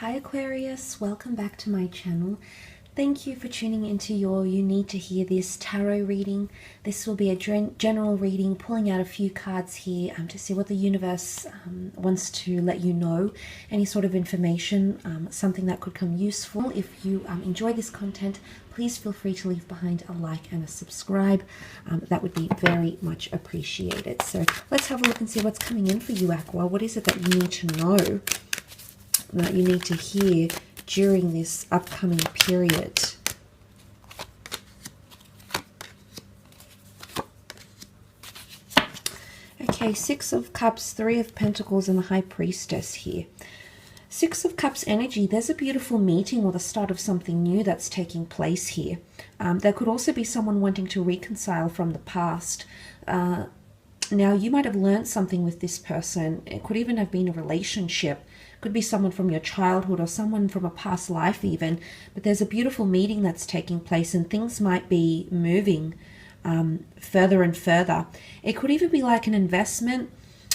Hi Aquarius, welcome back to my channel. Thank you for tuning into your You Need to Hear This tarot reading. This will be a general reading, pulling out a few cards here to see what the universe wants to let you know. Any sort of information, something that could come useful. If you enjoy this content, please feel free to leave behind a like and a subscribe. That would be very much appreciated. So let's have a look and see what's coming in for you, Aqua. What is it that you need to know, that you need to hear during this upcoming period? Okay, Six of Cups, Three of Pentacles, and the High Priestess here. Six of Cups energy, there's a beautiful meeting or the start of something new that's taking place here. There could also be someone wanting to reconcile from the past. Now, you might have learned something with this person. It could even have been a relationship. Could be someone from your childhood or someone from a past life even. But there's a beautiful meeting that's taking place and things might be moving further and further. It could even be like an investment.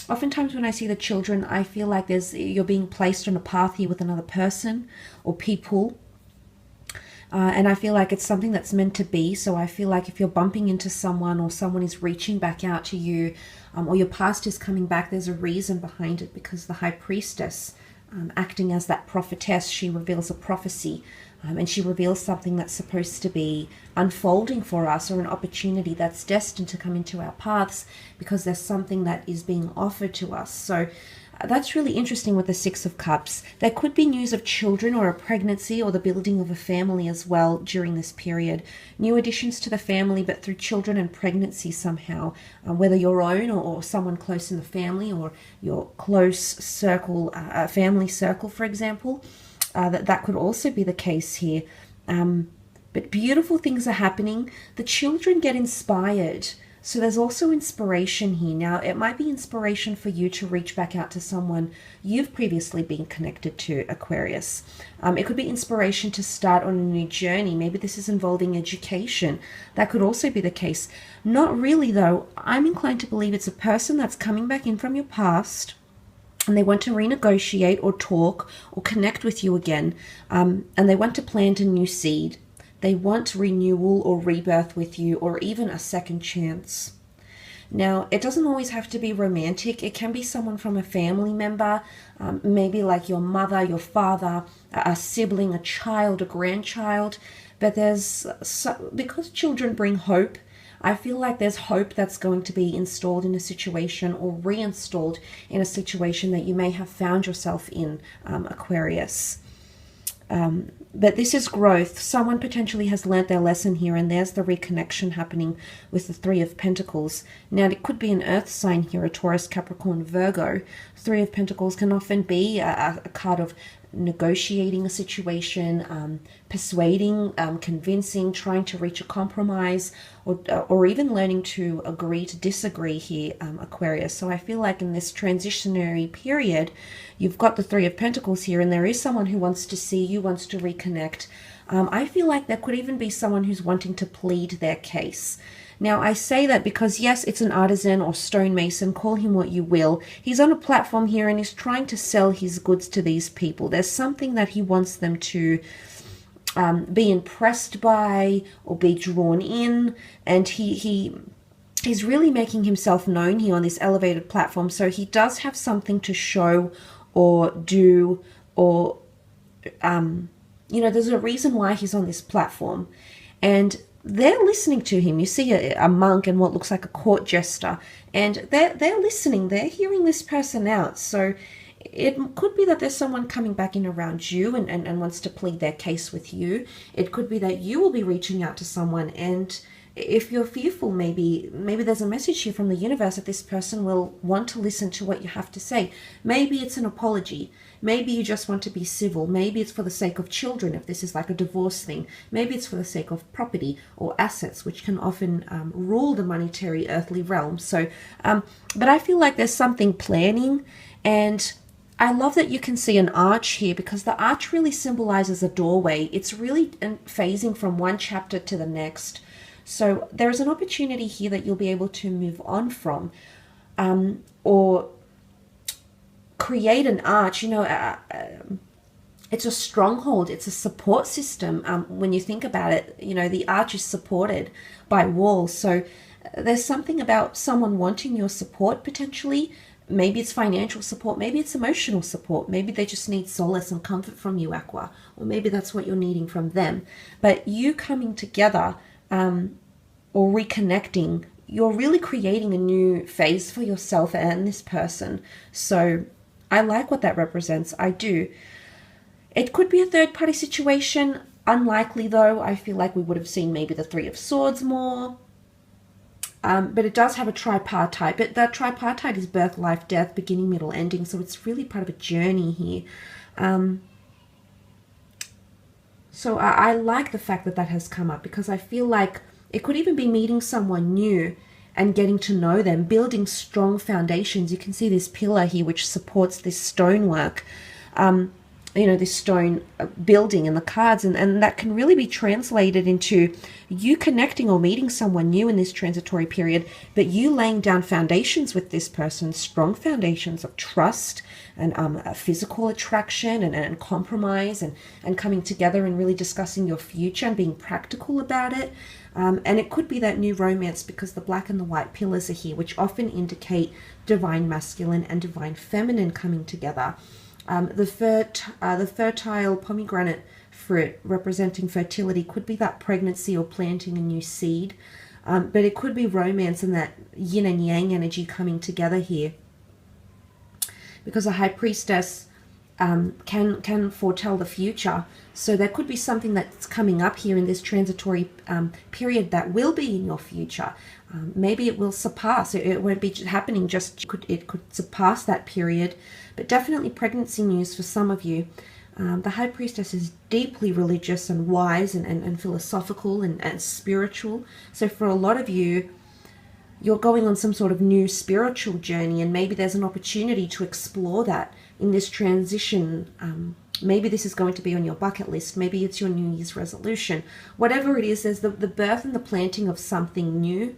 Oftentimes when I see the children, I feel like you're being placed on a path here with another person or people. And I feel like it's something that's meant to be. So I feel like if you're bumping into someone or someone is reaching back out to you, or your past is coming back, there's a reason behind it, because the High Priestess, acting as that prophetess, she reveals a prophecy, and she reveals something that's supposed to be unfolding for us, or an opportunity that's destined to come into our paths because there's something that is being offered to us. So that's really interesting with the Six of Cups. There could be news of children or a pregnancy or the building of a family as well during this period. New additions to the family, but through children and pregnancy somehow, whether your own or someone close in the family or your close circle, family circle, for example. That could also be the case here. But beautiful things are happening. The children get inspired. So there's also inspiration here. Now, it might be inspiration for you to reach back out to someone you've previously been connected to, Aquarius. It could be inspiration to start on a new journey. Maybe this is involving education. That could also be the case. Not really, though. I'm inclined to believe it's a person that's coming back in from your past, and they want to renegotiate or talk or connect with you again, and they want to plant a new seed. They want renewal or rebirth with you, or even a second chance. Now, it doesn't always have to be romantic. It can be someone from a family member, maybe like your mother, your father, a sibling, a child, a grandchild. But because children bring hope, I feel like there's hope that's going to be installed in a situation or reinstalled in a situation that you may have found yourself in, Aquarius. But this is growth. Someone potentially has learnt their lesson here, and there's the reconnection happening with the Three of Pentacles. Now, it could be an earth sign here, a Taurus, Capricorn, Virgo. Three of Pentacles can often be a card of negotiating a situation, persuading, convincing, trying to reach a compromise, or even learning to agree to disagree here, Aquarius. So I feel like in this transitionary period, you've got the Three of Pentacles here, and there is someone who wants to see you, wants to reconnect. I feel like there could even be someone who's wanting to plead their case. Now, I say that because, yes, it's an artisan or stonemason, call him what you will. He's on a platform here and he's trying to sell his goods to these people. There's something that he wants them to be impressed by or be drawn in, and he's really making himself known here on this elevated platform. So he does have something to show or do, or, there's a reason why he's on this platform. And they're listening to him. You see a monk and what looks like a court jester, and they're listening. They're hearing this person out. So it could be that there's someone coming back in around you and wants to plead their case with you. It could be that you will be reaching out to someone, and if you're fearful, maybe there's a message here from the universe that this person will want to listen to what you have to say. Maybe it's an apology. Maybe you just want to be civil. Maybe it's for the sake of children, if this is like a divorce thing. Maybe it's for the sake of property or assets, which can often rule the monetary earthly realm. So, but I feel like there's something planning, and I love that you can see an arch here, because the arch really symbolizes a doorway. It's really phasing from one chapter to the next. So there's an opportunity here that you'll be able to move on from, or create an arch. it's a stronghold. It's a support system. When you think about it, you know, the arch is supported by walls. So there's something about someone wanting your support potentially. Maybe it's financial support. Maybe it's emotional support. Maybe they just need solace and comfort from you, Aqua. Or maybe that's what you're needing from them. But you coming together or reconnecting, you're really creating a new phase for yourself and this person. So I like what that represents. I do. It could be a third-party situation. Unlikely, though. I feel like we would have seen maybe the Three of Swords more. But it does have a tripartite. But that tripartite is birth, life, death, beginning, middle, ending. So it's really part of a journey here. So I like the fact that that has come up, because I feel like it could even be meeting someone new and getting to know them, building strong foundations. You can see this pillar here which supports this stonework. You know, this stone building in the cards, and that can really be translated into you connecting or meeting someone new in this transitory period, but you laying down foundations with this person, strong foundations of trust and a physical attraction and compromise and coming together and really discussing your future and being practical about it. And it could be that new romance, because the black and the white pillars are here, which often indicate divine masculine and divine feminine coming together. The fertile pomegranate fruit representing fertility could be that pregnancy or planting a new seed, but it could be romance and that yin and yang energy coming together here, because a high priestess can foretell the future. So there could be something that's coming up here in this transitory period that will be in your future. Maybe it will surpass. It won't be happening just, it could surpass that period. But definitely pregnancy news for some of you. The High Priestess is deeply religious and wise and philosophical and spiritual. So for a lot of you, you're going on some sort of new spiritual journey, and maybe there's an opportunity to explore that in this transition. Maybe this is going to be on your bucket list. Maybe it's your New Year's resolution. Whatever it is, there's the birth and the planting of something new.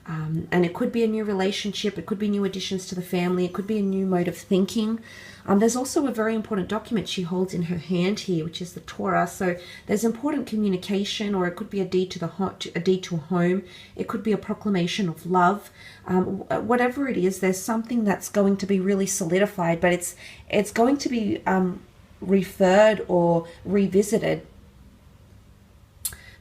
And it could be a new relationship. It could be new additions to the family. It could be a new mode of thinking. There's also a very important document she holds in her hand here, which is the Torah. So there's important communication, or it could be a deed to a deed to a home. It could be a proclamation of love. Whatever it is, there's something that's going to be really solidified, but it's going to be referred or revisited.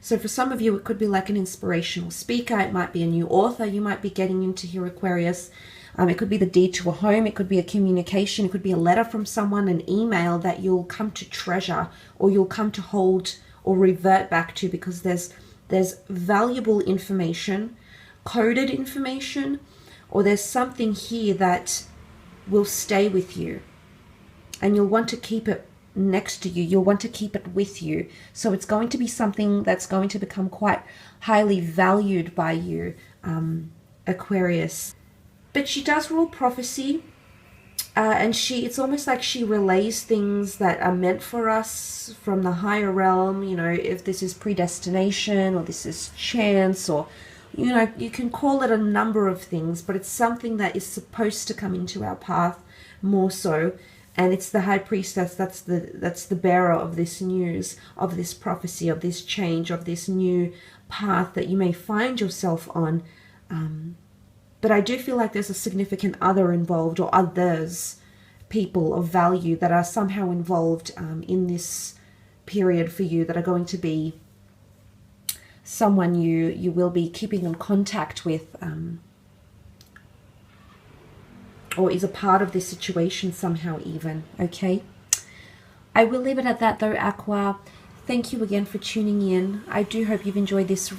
So for some of you, it could be like an inspirational speaker. It might be a new author you might be getting into here, Aquarius. It could be the deed to a home. It could be a communication. It could be a letter from someone, an email that you'll come to treasure, or you'll come to hold or revert back to, because there's valuable information, coded information, or there's something here that will stay with you, and you'll want to keep it next to you. You'll want to keep it with you. So it's going to be something that's going to become quite highly valued by you, Aquarius. But she does rule prophecy, and it's almost like she relays things that are meant for us from the higher realm. You know, if this is predestination, or this is chance, or, you know, you can call it a number of things, but it's something that is supposed to come into our path more so. And it's the High Priestess that's the bearer of this news, of this prophecy, of this change, of this new path that you may find yourself on. But I do feel like there's a significant other involved, or others, people of value that are somehow involved in this period for you, that are going to be someone you will be keeping in contact with, or is a part of this situation somehow even, okay? I will leave it at that though, Aqua. Thank you again for tuning in. I do hope you've enjoyed this